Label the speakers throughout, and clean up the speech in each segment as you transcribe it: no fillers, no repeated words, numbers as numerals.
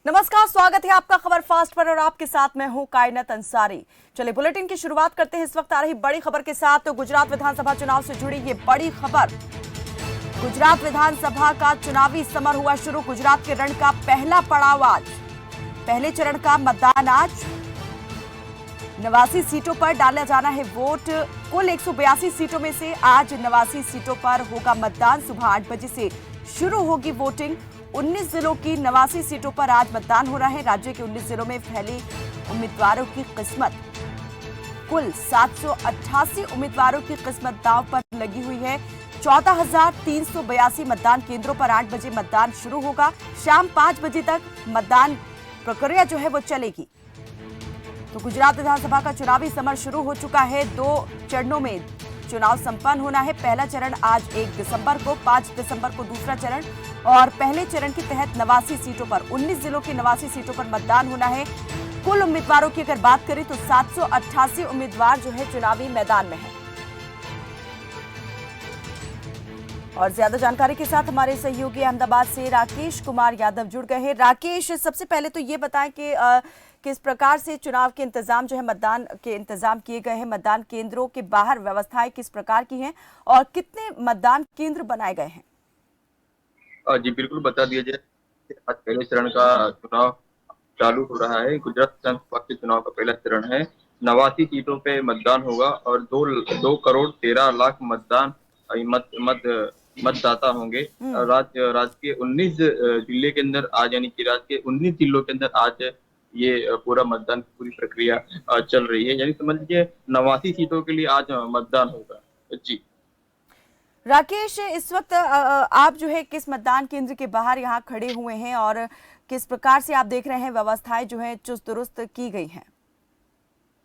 Speaker 1: नमस्कार, स्वागत है आपका खबर फास्ट पर और आपके साथ मैं हूं कायनात अंसारी। चलिए बुलेटिन की शुरुआत करते हैं इस वक्त आ रही बड़ी खबर के साथ। तो गुजरात विधानसभा चुनाव से जुड़ी ये बड़ी खबर। गुजरात विधानसभा का चुनावी समर हुआ शुरू। गुजरात के रण का पहला पड़ाव आज, पहले चरण का मतदान आज। 89 सीटों पर डाला जाना है वोट। कुल 182 सीटों में से आज 89 सीटों पर होगा मतदान। सुबह 8 बजे से शुरू होगी वोटिंग। 19 जिलों की 89 सीटों पर आज मतदान हो रहा है। राज्य के 19 जिलों में फैली उम्मीदवारों की किस्मत। कुल 788 उम्मीदवारों की किस्मत दांव पर लगी हुई है। 14,382 मतदान केंद्रों पर 8 बजे मतदान शुरू होगा। शाम 5 बजे तक मतदान प्रक्रिया जो है वो चलेगी। तो गुजरात विधानसभा का चुनावी समर शुरू हो चुका है। 2 चरणों में चुनाव संपन्न होना है। पहला चरण आज 1 दिसंबर को, 5 दिसंबर को दूसरा चरण। और पहले चरण के तहत 89 सीटों पर, 19 जिलों की 89 सीटों पर मतदान होना है। कुल उम्मीदवारों की अगर बात करें तो 788 उम्मीदवार जो है चुनावी मैदान में है। और ज्यादा जानकारी के साथ हमारे सहयोगी अहमदाबाद से राकेश कुमार यादव जुड़ गए हैं। राकेश, सबसे पहले तो ये बताएं कि किस प्रकार से चुनाव के इंतजाम जो है, मतदान के इंतजाम किए गए हैं। मतदान केंद्रों के बाहर व्यवस्थाएं किस प्रकार की हैं और कितने मतदान केंद्र बनाए गए हैं?
Speaker 2: जी बिल्कुल, बता दिया जाए। आज पहले चरण का चुनाव चालू हो रहा है। गुजरात विधानसभा के चुनाव का पहला चरण है। 89 सीटों पे मतदान होगा और 2 करोड़ 13 लाख मतदाता होंगे। राज्य के 19 जिले के अंदर आज, यानी कि राज्य के 19 जिलों के अंदर आज ये पूरा मतदान की पूरी प्रक्रिया चल रही है। यानी समझ लीजिए 89 सीटों के लिए आज मतदान होगा। जी
Speaker 1: राकेश, इस वक्त आप जो है किस मतदान केंद्र के बाहर यहाँ खड़े हुए हैं और किस प्रकार से आप देख रहे हैं व्यवस्थाएं जो है चुस्त दुरुस्त की गई हैं?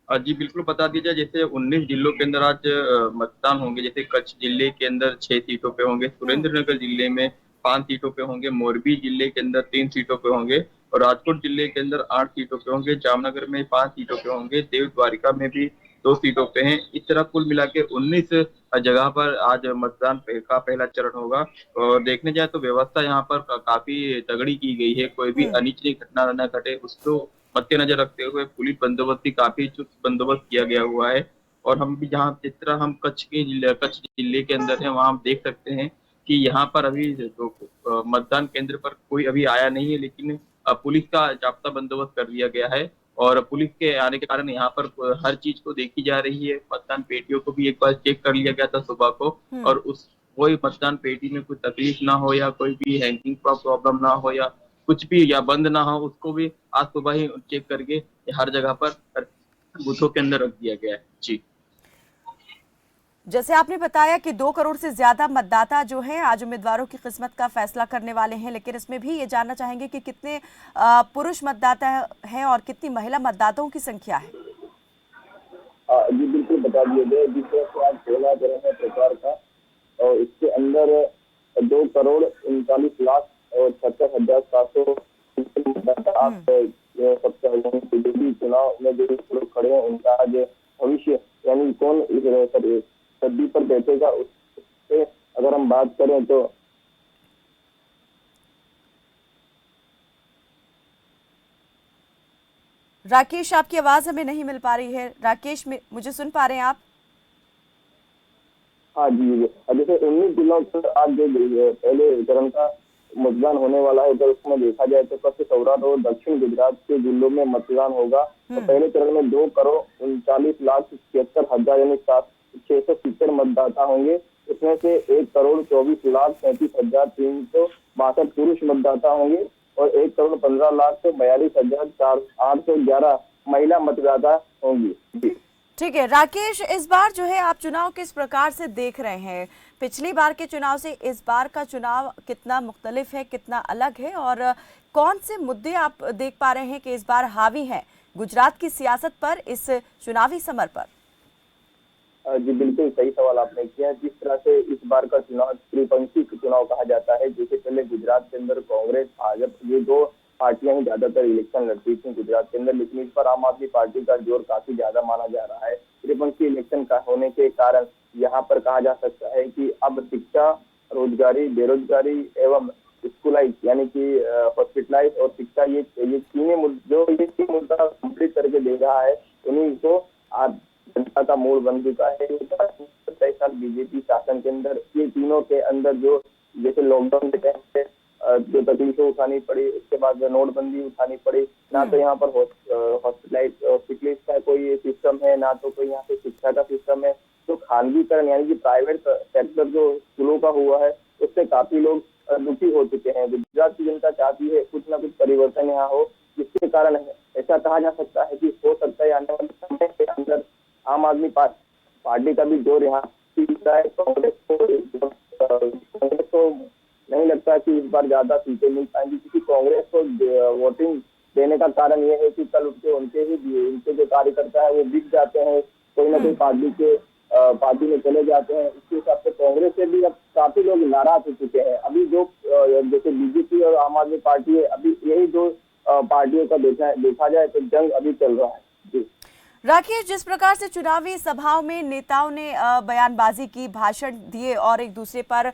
Speaker 2: जी बिल्कुल, बता दीजिए। जैसे 19 जिलों के अंदर आज मतदान होंगे। जैसे कच्छ जिले के अंदर 6 सीटों पे होंगे, सुरेंद्रनगर जिले में 5 सीटों पे होंगे, मोरबी जिले के अंदर 3 सीटों पे होंगे और राजकोट जिले के अंदर 8 सीटों पे होंगे, जामनगर में 5 सीटों पे होंगे, देव द्वारिका में भी 2 सीटों पे हैं। इस तरह कुल मिला के 19 जगह पर आज मतदान का पहला चरण होगा। और देखने जाए तो व्यवस्था यहाँ पर काफी तगड़ी की गई है। कोई भी अनिच्छनीय घटना न घटे, उसको मद्देनजर रखते हुए पुलिस बंदोबस्त भी काफी चुस्त बंदोबस्त किया गया हुआ है। और हम भी जहाँ, जिस तरह हम कच्छ जिले के अंदर है, वहाँ हम देख सकते हैं कि यहाँ पर अभी जो मतदान केंद्र पर कोई अभी आया नहीं है, लेकिन पुलिस का जाब्ता बंदोबस्त कर दिया गया है। और पुलिस के आने के कारण यहाँ पर हर चीज को देखी जा रही है। मतदान पेटियों को भी एक बार चेक कर लिया गया था सुबह को, और उस कोई मतदान पेटी में कोई तकलीफ ना हो या कोई भी हैंगिंग का प्रॉब्लम ना हो या कुछ भी या बंद ना हो, उसको भी आज सुबह ही चेक करके हर जगह पर बूथों के अंदर रख दिया गया है। जी
Speaker 1: जैसे आपने बताया कि 2 करोड़ से ज्यादा मतदाता जो हैं आज उम्मीदवारों की किस्मत का फैसला करने वाले हैं, लेकिन इसमें भी ये जानना चाहेंगे कि कितने पुरुष मतदाता हैं और कितनी महिला मतदाताओं की संख्या है?
Speaker 3: जी बिल्कुल, बता दिया जाए। जिस तरह से आज पहला चरण है प्रचार का, और इसके अंदर 2 करोड़ 39 लाख और 76,700 मतदाता आज सबसे आगे जो भी चुनाव में जो लोग खड़े हैं उनका आज भविष्य, यानी कौन इस सदी पर बैठेगा, उससे अगर हम बात करें तो
Speaker 1: राकेश, आपकी आवाज हमें नहीं मिल पा रही है। राकेश, मुझे सुन पा रहे हैं आप?
Speaker 3: हाँ जी, जैसे 19 जिलों पर आज जो पहले चरण का मतदान होने वाला है, अगर उसमें देखा जाए तो पश्चिम सौराष्ट्र और दक्षिण गुजरात के जिलों में मतदान होगा। तो पहले चरण में 2 करोड़ 39 लाख 76 हजार यानी 670 मतदाता होंगे। इसमें से 1 करोड़ 24 लाख 37 हजार 362 पुरुष मतदाता होंगे और 1 करोड़ 15 लाख 42 हजार 811 महिला मतदाता होंगी।
Speaker 1: ठीक है राकेश, इस बार जो है आप चुनाव किस प्रकार से देख रहे हैं? पिछली बार के चुनाव से इस बार का चुनाव कितना मुख्तलिफ है, कितना अलग है, और कौन से मुद्दे आप देख पा रहे हैं कि इस बार हावी हैं गुजरात की सियासत पर, इस चुनावी समर पर?
Speaker 3: जी बिल्कुल सही सवाल आपने किया। जिस तरह से इस बार का चुनाव त्रिपंथी चुनाव कहा जाता है, जैसे पहले गुजरात के अंदर कांग्रेस भाजपा ये 2 पार्टियां ही ज्यादातर इलेक्शन लड़ती थी गुजरात के अंदर, लेकिन इस पर आम आदमी पार्टी का जोर काफी ज्यादा माना जा रहा है। त्रिपंथी इलेक्शन का होने के कारण यहाँ पर कहा जा सकता है कि अब शिक्षा, रोजगारी, बेरोजगारी एवं स्कूलाइज यानी कि हॉस्पिटलाइज और शिक्षा, ये तीन मुद्दा कंप्लीट करके दे रहा है, उन्हीं को आज जनता का मूड बन चुका है। 27 साल बीजेपी शासन के अंदर ये तीनों के अंदर जो जैसे लॉकडाउन के टाइम पे जो तकलीफें उठानी पड़ी, उसके बाद नोटबंदी उठानी पड़ी, ना तो यहाँ पर हॉस्पिटलाइज का कोई सिस्टम है, ना तो कोई यहाँ पे शिक्षा का सिस्टम है। तो खानगीकरण यानी कि प्राइवेट सेक्टर जो स्कूलों का हुआ है, उससे काफी लोग दुखी हो चुके हैं। गुजरात की जनता चाहती है कुछ ना कुछ परिवर्तन यहाँ हो, जिसके कारण ऐसा कहा जा सकता है कि हो सकता है आने वाले समय के अंदर आम आदमी पार्टी का भी जोर यहाँ है। कांग्रेस को नहीं लगता कि इस बार ज्यादा सीटें मिल पाएंगी, क्योंकि कांग्रेस को वोटिंग देने का कारण ये है कि कल उनके जो कार्यकर्ता है वो बिक जाते हैं, कोई ना कोई पार्टी में चले जाते हैं। इसके हिसाब से कांग्रेस से भी अब काफी लोग नाराज हो चुके हैं। अभी जो जैसे बीजेपी और आम आदमी पार्टी है, अभी यही दो पार्टियों का देखा जाए तो जंग अभी चल रहा है। जी
Speaker 1: राकेश, जिस प्रकार से चुनावी सभाओं में नेताओं ने बयानबाजी की, भाषण दिए और एक दूसरे पर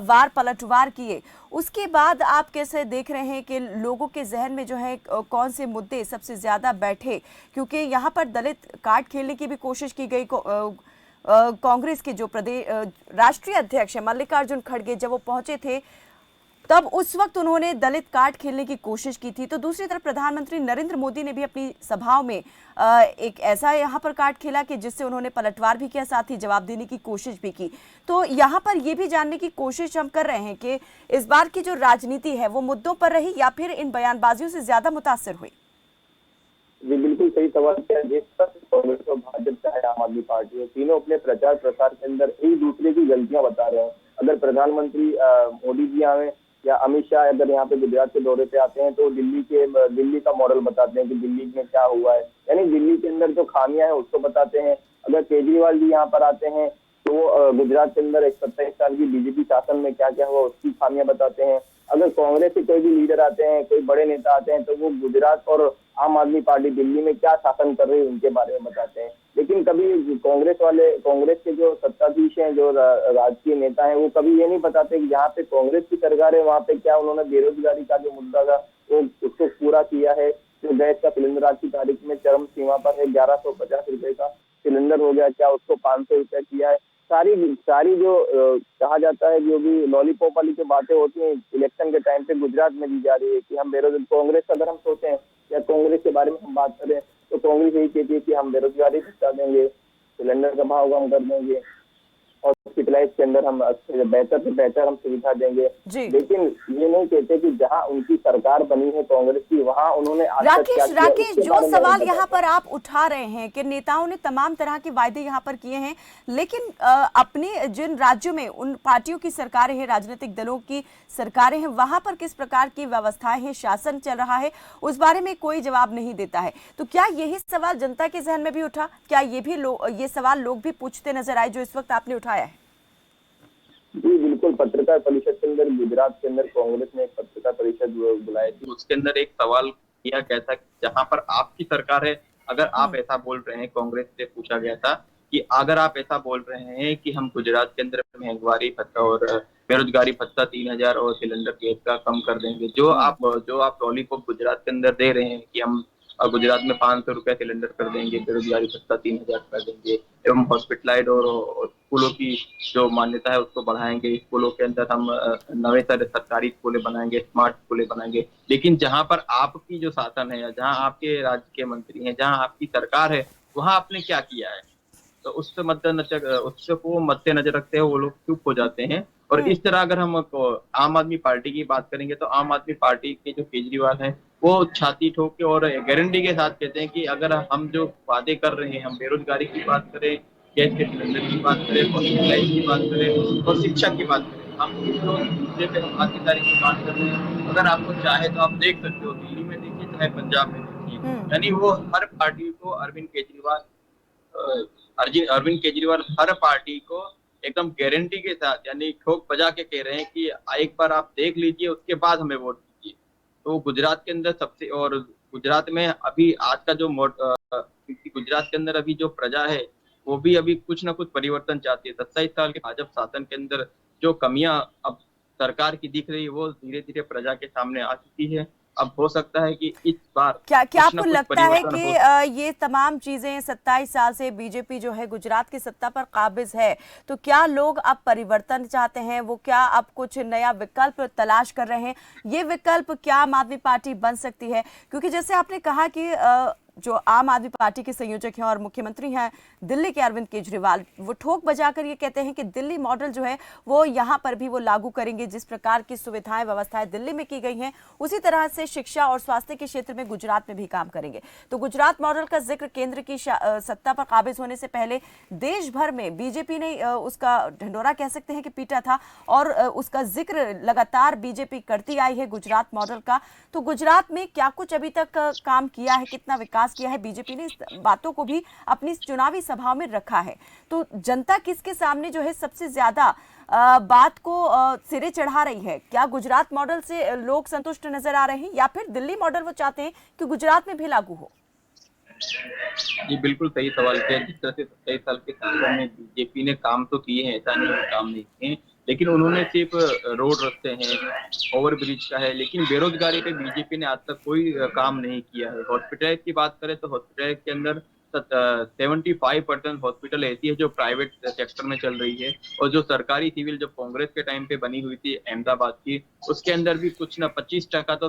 Speaker 1: वार पलटवार किए, उसके बाद आप कैसे देख रहे हैं कि लोगों के जहन में जो है कौन से मुद्दे सबसे ज्यादा बैठे? क्योंकि यहाँ पर दलित कार्ड खेलने की भी कोशिश की गई। कांग्रेस के जो राष्ट्रीय अध्यक्ष है मल्लिकार्जुन खड़गे, जब वो पहुंचे थे तब उस वक्त उन्होंने दलित कार्ड खेलने की कोशिश की थी। तो दूसरी तरफ प्रधानमंत्री नरेंद्र मोदी ने भी अपनी सभाओं में एक ऐसा यहाँ पर कार्ड खेला कि जिससे उन्होंने पलटवार भी किया, साथ ही जवाब देने की कोशिश भी की। तो यहाँ पर ये भी जानने की कोशिश हम कर रहे हैं कि इस बार की जो राजनीति है वो मुद्दों पर रही या फिर इन बयानबाजियों से ज्यादा मुतासिर हुई?
Speaker 3: जी बिल्कुल सही सवाल किया। जिस तरह कांग्रेस और भाजपा चाहे आम आदमी पार्टी है, तीनों अपने प्रचार प्रसार के अंदर एक दूसरे की गलतियां बता रहे हैं। अगर प्रधानमंत्री मोदी जी आए या अमित शाह अगर यहाँ पे गुजरात के दौरे पे आते हैं तो दिल्ली का मॉडल बताते हैं कि दिल्ली में क्या हुआ है, यानी दिल्ली के अंदर जो खामियां हैं उसको बताते हैं। अगर केजरीवाल जी यहाँ पर आते हैं तो गुजरात के अंदर 27 साल की बीजेपी शासन में क्या क्या हुआ उसकी खामियां बताते हैं। अगर कांग्रेस के कोई भी लीडर आते हैं, कोई बड़े नेता आते हैं, तो वो गुजरात और आम आदमी पार्टी दिल्ली में क्या शासन कर रही है उनके बारे में बताते हैं। लेकिन कभी कांग्रेस के जो सत्ताधीश हैं, जो राजकीय नेता हैं, वो कभी ये नहीं बताते कि जहाँ पे कांग्रेस की सरकार है वहाँ पे क्या उन्होंने बेरोजगारी का जो मुद्दा था वो उसको पूरा किया है। जो गैस का सिलेंडर आज की तारीख में चरम सीमा पर है, 1150 रुपए का सिलेंडर हो गया, क्या उसको 500 रुपए किया है। सारी जो कहा जाता है, जो भी लॉलीपॉप वाली जो बातें होती हैं इलेक्शन के टाइम पे गुजरात में दी जा रही है कि हम कांग्रेस का अगर हम सोचें या कांग्रेस के बारे में हम बात करें तो कांग्रेस यही कहती है कि हम बेरोजगारी घटा देंगे, सिलेंडर का भाव कम कर देंगे, हॉस्पिटलाइज के अंदर हम बेहतर से बेहतर हम सुविधा देंगे। लेकिन ये नहीं कहते कि जहां उनकी सरकार बनी है कांग्रेस की, वहां उन्होंने
Speaker 1: राकेश जो सवाल यहाँ पर आप उठा रहे हैं कि नेताओं ने तमाम तरह के वायदे यहाँ पर किए हैं, लेकिन अपने जिन राज्यों में उन पार्टियों की सरकारें हैं, राजनीतिक दलों की सरकारें हैं, वहां पर किस प्रकार की व्यवस्थाएं हैं, शासन चल रहा है, उस बारे में कोई जवाब नहीं देता है। तो क्या यही सवाल जनता के जहन में भी उठा? क्या ये सवाल लोग भी पूछते नजर आए जो इस वक्त आपने उठाया है?
Speaker 3: जी बिल्कुल। पत्रकार परिषद के अंदर गुजरात के अंदर कांग्रेस ने एक पत्रकार परिषद बुलाई थी,
Speaker 2: उसके अंदर एक सवाल किया गया था जहां पर आपकी सरकार है, अगर आप ऐसा बोल रहे हैं, कांग्रेस से पूछा गया था कि अगर आप ऐसा बोल रहे हैं कि हम गुजरात के अंदर महंगाई भत्ता और बेरोजगारी भत्ता 3000 और सिलेंडर गैस का कम कर देंगे, जो आप लॉलीपॉप गुजरात के अंदर दे रहे हैं कि हम गुजरात में 500 रुपया सिलेंडर कर देंगे, बेरोजगारी भत्ता 3000 कर देंगे, एवं हॉस्पिटलाइज और स्कूलों की जो मान्यता है उसको बढ़ाएंगे, स्कूलों के अंदर हम नए सारे सरकारी स्कूलें बनाएंगे, स्मार्ट स्कूलें बनाएंगे। लेकिन जहां पर आपकी जो शासन है या जहां आपके राज्य के मंत्री हैं, जहां आपकी सरकार है, वहां आपने क्या किया है? तो उसको मद्देनजर रखते हुए वो लोग चुप हो जाते हैं। और इस तरह अगर हम आम आदमी पार्टी की बात करेंगे तो आम आदमी पार्टी के जो केजरीवाल हैं वो छाती ठोक के और गारंटी के साथ कहते हैं कि अगर हम जो वादे कर रहे हैं, हम बेरोजगारी की बात करें, गैस के सिलेंडर की बात करें, हॉस्पिटलाइज की बात करें और शिक्षा की बात करें, हम मुद्दे पे हम आज की तारीख में बात कर रहे हैं। अगर आपको चाहे तो आप देख सकते हो, दिल्ली में देखिए चाहे पंजाब में देखिए, यानी वो हर पार्टी को अरविंद केजरीवाल हर पार्टी को एकदम गारंटी के साथ यानी ठोक बजा के कह रहे हैं कि एक बार आप देख लीजिए, उसके बाद हमें वोट दीजिए। तो गुजरात के अंदर और गुजरात में अभी आज का जो गुजरात के अंदर अभी जो प्रजा है वो भी अभी कुछ ना कुछ परिवर्तन चाहती है। 27 साल के भाजपा शासन के अंदर जो कमियां अब सरकार की दिख रही है वो धीरे धीरे प्रजा के सामने आ चुकी है। अब हो सकता है कि इस बार
Speaker 1: क्या क्या
Speaker 2: कुछ न
Speaker 1: आपको
Speaker 2: कुछ
Speaker 1: लगता है
Speaker 2: परिवर्तन
Speaker 1: कि
Speaker 2: हो।
Speaker 1: ये तमाम चीजें 27 साल से बीजेपी जो है गुजरात की सत्ता पर काबिज है, तो क्या लोग अब परिवर्तन चाहते हैं? वो क्या अब कुछ नया विकल्प तलाश कर रहे हैं? ये विकल्प क्या आम आदमी पार्टी बन सकती है? क्योंकि जैसे आपने कहा कि जो आम आदमी पार्टी के संयोजक हैं और मुख्यमंत्री हैं दिल्ली के अरविंद केजरीवाल, वो ठोक बजाकर ये कहते हैं कि दिल्ली मॉडल जो है वो यहाँ पर भी वो लागू करेंगे। जिस प्रकार की सुविधाएं व्यवस्थाएं दिल्ली में की गई हैं उसी तरह से शिक्षा और स्वास्थ्य के क्षेत्र में गुजरात में भी काम करेंगे। तो गुजरात मॉडल का जिक्र केंद्र की सत्ता पर काबिज होने से पहले देश भर में बीजेपी ने उसका ढंढोरा कह सकते हैं कि पीटा था और उसका जिक्र लगातार बीजेपी करती आई है गुजरात मॉडल का। तो गुजरात में क्या कुछ अभी तक काम किया है, कितना विकास किया है? बीजेपी ने इस बातों को भी अपनी चुनावी सभाओं में रखा है। तो जनता किसके सामने जो है सबसे ज्यादा बात को सिरे चढ़ा रही है? क्या गुजरात मॉडल से लोग संतुष्ट नजर आ रहे हैं या फिर दिल्ली मॉडल वो चाहते हैं कि गुजरात में भी लागू हो?
Speaker 2: जी बिल्कुल सही सवाल किया। जिस तरह से 27 साल के शासन में बीजेपी ने काम तो किए हैं, ऐसा नहीं है काम नहीं किए, लेकिन उन्होंने सिर्फ रोड रखते हैं, ओवर ब्रिज का है, लेकिन बेरोजगारी पे बीजेपी ने आज तक कोई काम नहीं किया है। हॉस्पिटल की बात करें तो हॉस्पिटल के अंदर 75% हॉस्पिटल ऐसी है जो प्राइवेट सेक्टर में चल रही है, और जो सरकारी सिविल जो कांग्रेस के टाइम पे बनी हुई थी अहमदाबाद की, उसके अंदर भी कुछ ना 25% तो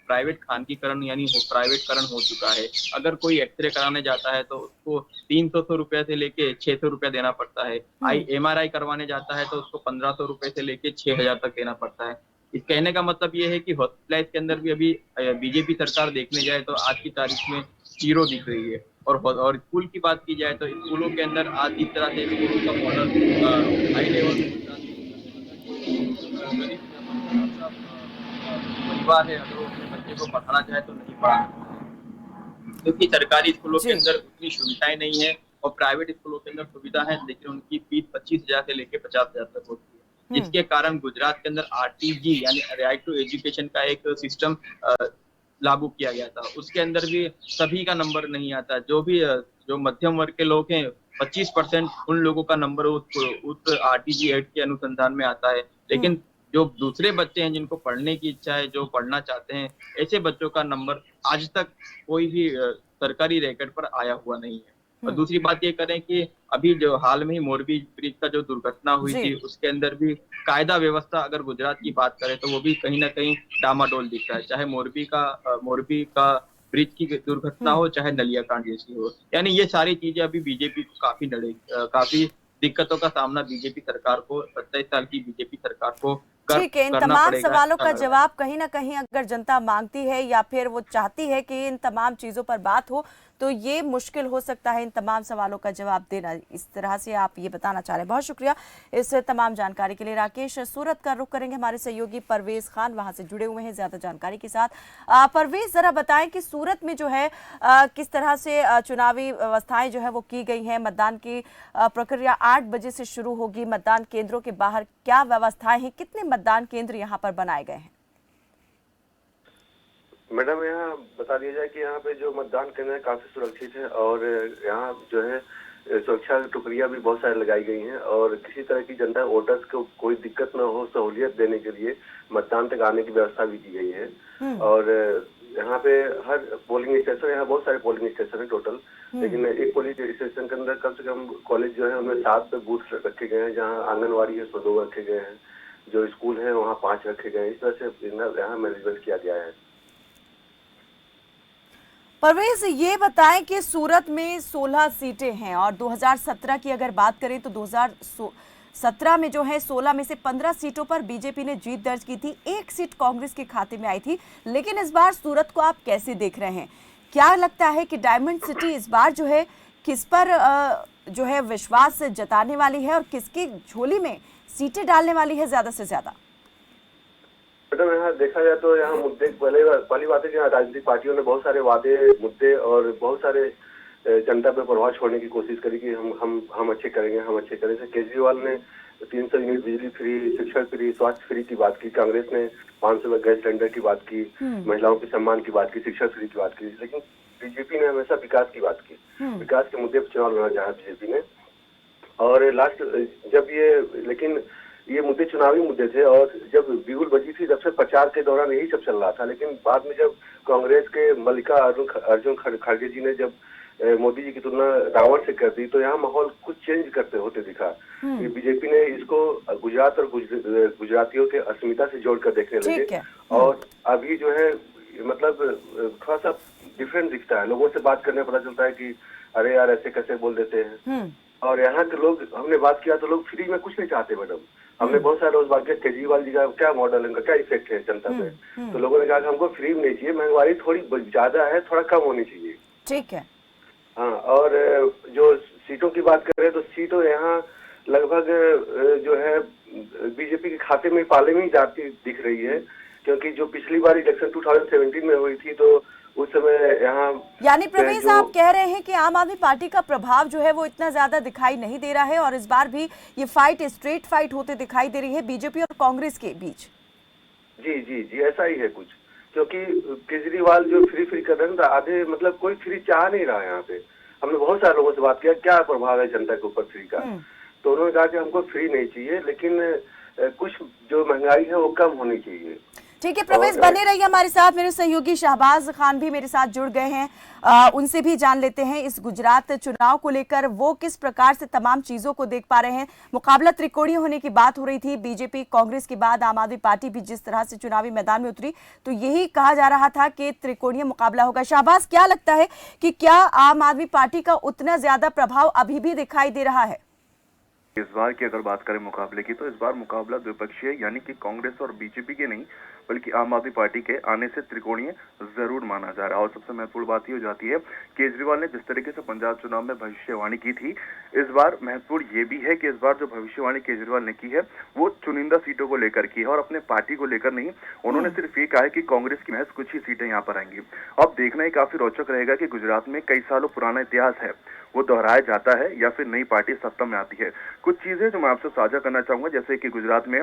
Speaker 2: प्राइवेट खानगीकरण यानी प्राइवेटकरण हो चुका है। अगर कोई एक्सरे कराने जाता है तो उसको 300 रुपए से लेके 600 रुपया देना पड़ता है। MRI करवाने जाता है तो उसको 1500 रुपए से लेके 6000 तक देना पड़ता है। इस कहने का मतलब ये है कि हॉस्पिटलाइज के अंदर भी अभी बीजेपी सरकार देखने जाए तो आज की तारीख में जीरो दिख रही है। और स्कूल की बात की जाए तो स्कूलों के अंदर आज इस तरह से स्कूलों का मॉडल हाई लेवल परिवार है, अगर वो अपने बच्चे को पढ़ाना चाहे तो नहीं पढ़ा, क्योंकि सरकारी स्कूलों के
Speaker 1: जी।
Speaker 2: अंदर उतनी सुविधाएं नहीं है और प्राइवेट स्कूलों के अंदर सुविधा है, लेकिन उनकी फीस 25,000 से लेकर 50,000 तक होती है। जिसके कारण गुजरात के अंदर RTG यानी राइट टू एजुकेशन का एक सिस्टम लागू किया गया था। उसके अंदर भी सभी का नंबर नहीं आता। जो मध्यम वर्ग के लोग हैं 25% उन लोगों का नंबर उस RTG एक्ट के अनुसंधान में आता है, लेकिन जो दूसरे बच्चे हैं जिनको पढ़ने की इच्छा है, जो पढ़ना चाहते हैं, ऐसे बच्चों का नंबर आज तक कोई भी सरकारी रैकेट पर आया हुआ नहीं है। और दूसरी बात ये करें कि अभी जो हाल में ही मोरबी ब्रिज का जो दुर्घटना हुई
Speaker 1: जी।
Speaker 2: थी, उसके अंदर भी कायदा व्यवस्था अगर गुजरात की बात करें तो वो भी कहीं ना कहीं डामाडोल दिख रहा है। चाहे मोरबी का ब्रिज की दुर्घटना हो, चाहे नलिया कांड जैसी हो, यानी ये सारी चीजें अभी बीजेपी को काफी दिक्कतों का सामना बीजेपी सरकार को 27 साल की बीजेपी सरकार को
Speaker 1: ठीक है, इन
Speaker 2: करना
Speaker 1: तमाम
Speaker 2: पड़ेगा।
Speaker 1: सवालों
Speaker 2: ऐसा
Speaker 1: का
Speaker 2: लग रहा है।
Speaker 1: जवाब कहीं ना कहीं अगर जनता मांगती है या फिर वो चाहती है कि इन तमाम चीजों पर बात हो, तो ये मुश्किल हो सकता है इन तमाम सवालों का जवाब देना। इस तरह से आप ये बताना चाह रहे हैं। बहुत शुक्रिया इस तमाम जानकारी के लिए। राकेश, सूरत का रुख करेंगे, हमारे सहयोगी परवेज खान वहां से जुड़े हुए हैं ज्यादा जानकारी के साथ। परवेज, जरा बताएं कि सूरत में जो है किस तरह से चुनावी व्यवस्थाएं जो है वो की गई हैं। मतदान की प्रक्रिया 8 बजे से शुरू होगी। मतदान केंद्रों के बाहर क्या व्यवस्थाएं हैं? कितने मतदान केंद्र यहाँ पर बनाए गए हैं?
Speaker 4: मैडम, यहाँ बता दिया जाए कि यहाँ पे जो मतदान केंद्र है काफी सुरक्षित है और यहाँ जो है सुरक्षा टुकड़ियां भी बहुत सारी लगाई गई हैं और किसी तरह की जनता वोटर्स को कोई दिक्कत न हो, सहूलियत देने के लिए मतदान तक आने की व्यवस्था भी की गई है। और यहाँ पे हर पोलिंग स्टेशन, यहाँ बहुत सारे पोलिंग स्टेशन है टोटल, लेकिन एक पोलिंग स्टेशन के अंदर कम से कम कॉलेज जो है उनमें 7 बूथ रखे गए हैं। जहाँ आंगनबाड़ी है उसमें 2 रखे गए हैं, जो स्कूल है वहाँ 5 रखे गए हैं। इस तरह से यहाँ मैनेजमेंट किया गया है।
Speaker 1: परवेज, ये बताएं कि सूरत में 16 सीटें हैं और 2017 की अगर बात करें तो 2017 में जो है 16 में से 15 सीटों पर बीजेपी ने जीत दर्ज की थी। 1 सीट कांग्रेस के खाते में आई थी। लेकिन इस बार सूरत को आप कैसे देख रहे हैं? क्या लगता है कि डायमंड सिटी इस बार जो है किस पर जो है विश्वास जताने वाली है और किसकी झोली में सीटें डालने वाली है ज्यादा से ज्यादा?
Speaker 4: मैडम, यहाँ देखा जाए तो यहाँ मुद्दे पहली बात है कि यहाँ राजनीतिक पार्टियों ने बहुत सारे वादे, मुद्दे और बहुत सारे जनता पे प्रभाव छोड़ने की कोशिश करी कि हम अच्छे करेंगे, हम अच्छे करेंगे। केजरीवाल ने 300 यूनिट बिजली फ्री, शिक्षा फ्री, स्वास्थ्य फ्री की बात की। कांग्रेस ने 500 गैस सिलेंडर की बात की, महिलाओं के सम्मान की बात की, शिक्षा फ्री की बात की। लेकिन बीजेपी ने हमेशा विकास की बात की। विकास के मुद्दे पर चुनाव लड़ना चाहा बीजेपी ने। और लास्ट जब ये, लेकिन ये मुद्दे चुनावी मुद्दे थे और जब बिगुल बची थी तब से प्रचार के दौरान यही सब चल रहा था। लेकिन बाद में जब कांग्रेस के मल्लिका अर्जुन खड़गे जी ने जब मोदी जी की तुलना रावण से कर दी तो यहाँ माहौल कुछ चेंज करते होते दिखा। बीजेपी ने इसको गुजरात और गुजरातियों के अस्मिता से जोड़कर देखने लगे और अभी जो है मतलब थोड़ा सा डिफरेंट दिखता है। लोगों से बात करने पता चलता है कि अरे यार ऐसे कैसे बोल देते हैं। और यहाँ के लोग, हमने बात किया तो लोग फ्री में कुछ नहीं चाहते मैडम। हमने बहुत सारे रोज बात किया केजरीवाल जी का क्या मॉडल, इनका क्या इफेक्ट है जनता पे। तो लोगों ने कहा कि हमको फ्री में नहीं चाहिए, महंगाई थोड़ी ज्यादा है, थोड़ा कम होनी चाहिए।
Speaker 1: ठीक है।
Speaker 4: हाँ, और जो सीटों की बात करें तो सीटों यहाँ लगभग जो है बीजेपी के खाते में पाले में ही जाती दिख रही है, क्योंकि जो पिछली बार इलेक्शन 2017 में हुई थी तो उस समय यहाँ,
Speaker 1: यानी प्रवेश आप कह रहे हैं कि आम आदमी पार्टी का प्रभाव जो है वो इतना ज्यादा दिखाई नहीं दे रहा है और इस बार भी ये फाइट स्ट्रेट फाइट होते दिखाई दे रही है बीजेपी और कांग्रेस के बीच।
Speaker 4: जी जी जी, ऐसा ही है कुछ, क्योंकि केजरीवाल जो फ्री कर रहे हैं आधे मतलब कोई फ्री चाह नहीं रहा है यहाँ पे। हमने बहुत सारे लोगों से बात किया क्या प्रभाव है जनता के ऊपर फ्री का, तो उन्होंने कहा कि हमको फ्री नहीं चाहिए, लेकिन कुछ जो महंगाई है वो कम होनी चाहिए।
Speaker 1: ठीक है प्रवेश, बने रहिए हमारे साथ। मेरे सहयोगी शहबाज खान भी मेरे साथ जुड़ गए हैं, उनसे भी जान लेते हैं इस गुजरात चुनाव को लेकर वो किस प्रकार से तमाम चीजों को देख पा रहे हैं। मुकाबला त्रिकोणीय होने की बात हो रही थी, बीजेपी कांग्रेस के बाद आम आदमी पार्टी भी जिस तरह से चुनावी मैदान में उतरी तो यही कहा जा रहा था कि त्रिकोणीय मुकाबला होगा। शहबाज, क्या लगता है कि क्या आम आदमी पार्टी का उतना ज्यादा प्रभाव अभी भी दिखाई दे रहा है?
Speaker 5: इस बार की अगर बात करें मुकाबले की तो इस बार मुकाबला द्विपक्षीय यानी कि कांग्रेस और बीजेपी के नहीं बल्कि आम आदमी पार्टी के आने से त्रिकोणीय जरूर माना जा रहा है। और सबसे महत्वपूर्ण बात ये हो जाती है, केजरीवाल ने जिस तरीके से पंजाब चुनाव में भविष्यवाणी की थी, इस बार महत्वपूर्ण ये भी है कि इस बार जो भविष्यवाणी केजरीवाल ने की है वो चुनिंदा सीटों को लेकर की है और अपने पार्टी को लेकर नहीं। उन्होंने सिर्फ ये कहा है कि कांग्रेस की महज कुछ ही सीटें यहाँ पर आएंगी। अब देखना ही काफी रोचक रहेगा कि गुजरात में कई सालों पुराना इतिहास है वो दोहराया जाता है या फिर नई पार्टी सत्ता में आती है। कुछ चीजें जो मैं आपसे साझा करना चाहूंगा, जैसे कि गुजरात में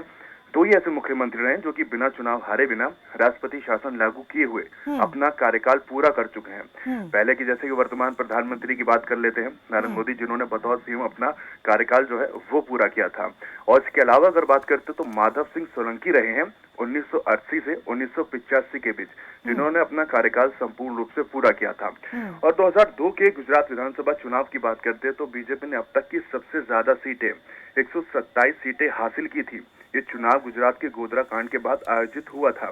Speaker 5: दो ही ऐसे मुख्यमंत्री रहे जो कि बिना चुनाव हारे बिना राष्ट्रपति शासन लागू किए हुए अपना कार्यकाल पूरा कर चुके हैं। पहले की जैसे कि वर्तमान प्रधानमंत्री की बात कर लेते हैं, नरेंद्र मोदी, जिन्होंने बतौर सीएम अपना कार्यकाल जो है वो पूरा किया था। और इसके अलावा अगर बात करते तो माधव सिंह सोलंकी रहे हैं 1980 से 1985 के बीच, जिन्होंने अपना कार्यकाल संपूर्ण रूप से पूरा किया था। और 2002 के गुजरात विधानसभा चुनाव की बात करते हैं तो बीजेपी ने अब तक की सबसे ज्यादा सीटें 127 सीटें हासिल की थी। ये चुनाव गुजरात के गोधरा कांड के बाद आयोजित हुआ था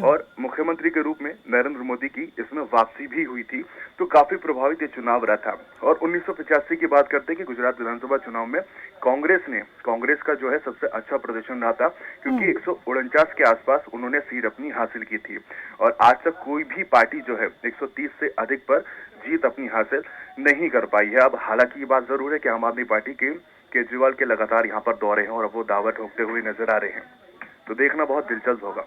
Speaker 5: और मुख्यमंत्री के रूप में नरेंद्र मोदी की इसमें वापसी भी हुई थी, तो काफी प्रभावित ये चुनाव रहा था। और 1985 की बात करते हैं कि गुजरात विधानसभा चुनाव में कांग्रेस का जो है सबसे अच्छा प्रदर्शन रहा था, क्योंकि 149 के आसपास उन्होंने सीट अपनी हासिल की थी। और आज तक कोई भी पार्टी जो है 130 से अधिक पर जीत अपनी हासिल नहीं कर पाई है। अब हालांकि ये बात जरूर है कि आम आदमी पार्टी के केजरीवाल के लगातार यहाँ पर दौरे हैं और अब वो दावा ठोकते हुए नजर आ रहे हैं, तो देखना बहुत दिलचस्प होगा।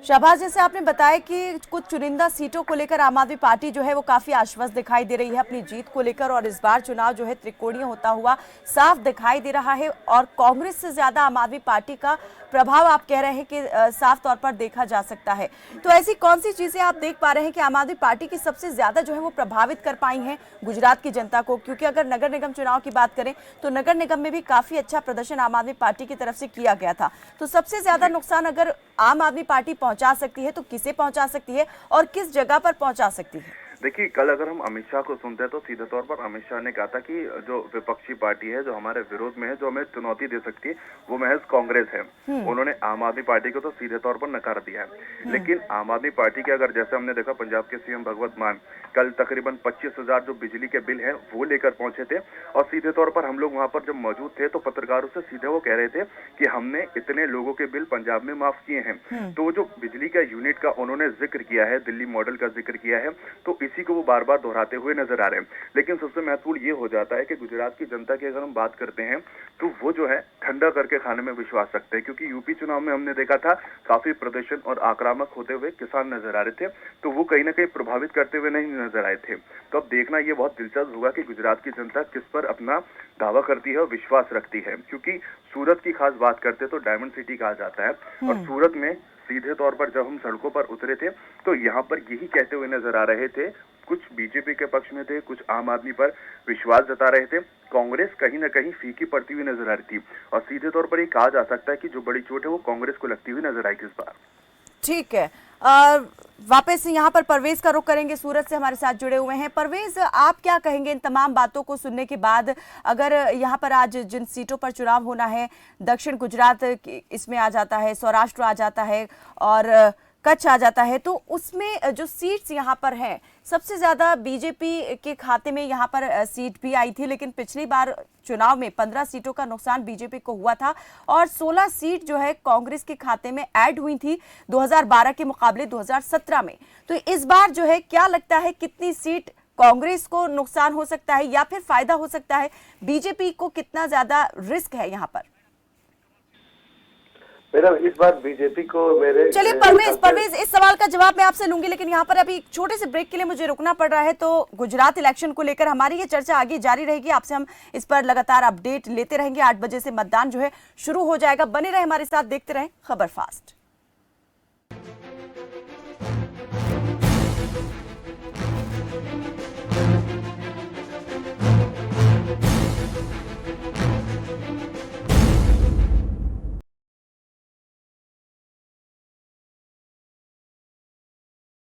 Speaker 1: शहबाज, जैसे आपने बताया कि कुछ चुनिंदा सीटों को लेकर आम आदमी पार्टी जो है वो काफी आश्वस्त दिखाई दे रही है अपनी जीत को लेकर और इस बार चुनाव जो है त्रिकोणीय होता हुआ साफ दिखाई दे रहा है और कांग्रेस से ज्यादा आम आदमी पार्टी का प्रभाव आप कह रहे हैं कि साफ तौर पर देखा जा सकता है। तो ऐसी कौन सी चीजें आप देख पा रहे हैं कि आम आदमी पार्टी की सबसे ज्यादा जो है वो प्रभावित कर पाई हैं गुजरात की जनता को? क्योंकि अगर नगर निगम चुनाव की बात करें तो नगर निगम में भी काफी अच्छा प्रदर्शन आम आदमी पार्टी की तरफ से किया गया था। तो सबसे ज्यादा नुकसान अगर आम आदमी पार्टी पहुंचा सकती है तो किसे पहुंचा सकती है और किस जगह पर पहुंचा सकती है?
Speaker 5: देखिए, कल अगर हम अमित शाह को सुनते हैं तो सीधे तौर पर अमित शाह ने कहा था कि जो विपक्षी पार्टी है, जो हमारे विरोध में है, जो हमें चुनौती दे सकती है, वो महज कांग्रेस है। उन्होंने आम आदमी पार्टी को तो सीधे तौर पर नकार दिया है। लेकिन आम आदमी पार्टी के अगर जैसे हमने देखा पंजाब के सीएम भगवंत मान कल तकरीबन 25,000 जो बिजली के बिल हैं वो लेकर पहुंचे थे और सीधे तौर पर हम लोग वहां पर जब मौजूद थे तो पत्रकारों से सीधे वो कह रहे थे कि हमने इतने लोगों के बिल पंजाब में माफ किए हैं। तो जो बिजली का यूनिट का उन्होंने जिक्र किया है, दिल्ली मॉडल का जिक्र किया है, तो इसी को वो बार बार दोहराते हुए नजर आ रहे हैं। लेकिन सबसे महत्वपूर्ण ये हो जाता है कि गुजरात की जनता की अगर हम बात करते हैं तो वो जो है ठंडा करके खाने में विश्वास रखते हैं, क्योंकि यूपी चुनाव में हमने देखा था काफी प्रदर्शन और आक्रामक होते हुए किसान नजर आ रहे थे, तो वो कहीं ना कहीं प्रभावित करते हुए नहीं नजर आए थे। तो अब देखना ये बहुत दिलचस्प होगा कि गुजरात की जनता किस पर अपना दावा करती है और विश्वास रखती है, क्योंकि सूरत की खास बात करते तो डायमंड सिटी कहा जाता है और सूरत में सीधे तौर पर जब हम सड़कों पर उतरे थे तो यहाँ पर यही कहते हुए नजर आ रहे थे, कुछ बीजेपी के पक्ष में थे, कुछ आम आदमी पर विश्वास जता रहे थे, कांग्रेस कहीं ना कहीं फीकी पड़ती हुई नजर आ रही थी। और सीधे तौर पर ये कहा जा सकता है कि जो बड़ी चोट है वो कांग्रेस को लगती हुई नजर आएगी इस बार।
Speaker 1: ठीक है, वापस यहाँ पर परवेज का रुख करेंगे, सूरत से हमारे साथ जुड़े हुए हैं। परवेज, आप क्या कहेंगे इन तमाम बातों को सुनने के बाद? अगर यहाँ पर आज जिन सीटों पर चुनाव होना है, दक्षिण गुजरात इसमें आ जाता है, सौराष्ट्र आ जाता है और कच्छ आ जाता है, तो उसमें जो सीट्स यहाँ पर हैं, सबसे ज्यादा बीजेपी के खाते में यहाँ पर सीट भी आई थी, लेकिन पिछली बार चुनाव में 15 सीटों का नुकसान बीजेपी को हुआ था और 16 सीट जो है कांग्रेस के खाते में ऐड हुई थी 2012 के मुकाबले 2017 में। तो इस बार जो है क्या लगता है, कितनी सीट कांग्रेस को नुकसान हो सकता है या फिर फायदा हो सकता है? बीजेपी को कितना ज्यादा रिस्क है यहाँ पर?
Speaker 4: मैडम, इस बार बीजेपी को मेरे
Speaker 1: चलिए परवेज इस सवाल का जवाब मैं आपसे लूंगी, लेकिन यहाँ पर अभी छोटे से ब्रेक के लिए मुझे रुकना पड़ रहा है। तो गुजरात इलेक्शन को लेकर हमारी ये चर्चा आगे जारी रहेगी, आपसे हम इस पर लगातार अपडेट लेते रहेंगे। 8 बजे से मतदान जो है शुरू हो जाएगा। बने रहे हमारे साथ, देखते रहें खबर फास्ट।